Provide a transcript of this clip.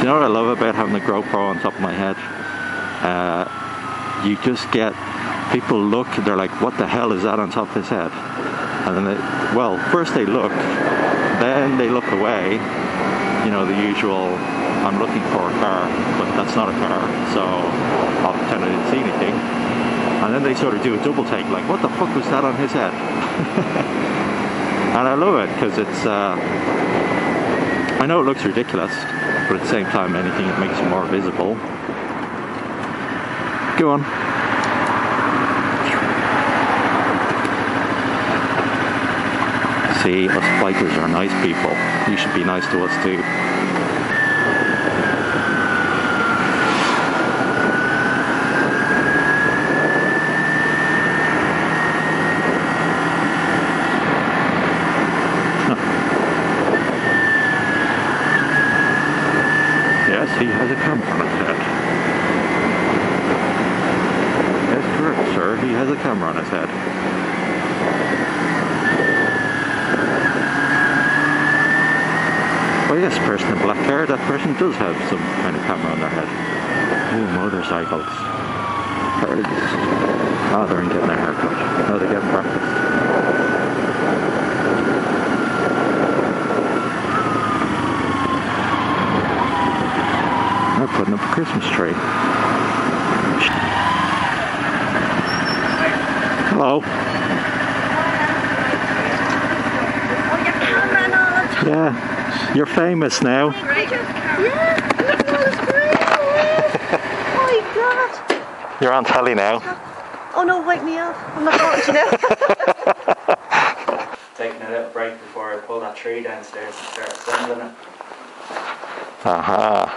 You know what I love about having the GoPro on top of my head? You just get people look, they're like, what the hell is that on top of his head? And then well, first they look, then they look away, you know, the usual, I'm looking for a car, but that's not a car, so I'll pretend I didn't see anything. And then they sort of do a double take, like, what the fuck was that on his head? And I love it, because it's, I know it looks ridiculous, but at the same time, anything that makes you more visible. Go on. See, us bikers are nice people. You should be nice to us too. Yes, he has a camera on his head. Yes, correct, sir. He has a camera on his head. Oh yes, person in black hair, that person does have some kind of camera on their head. Oh, motorcycles. Oh, they're getting their haircut. No, they're getting breakfast. They're putting up a Christmas tree. Hello. Yeah. You're famous now. Yeah, that was great. Oh my god. You're on telly now. Oh no, wake me up. I'm not watching it. Taking a little break before I pull that tree downstairs and start assembling it. Aha.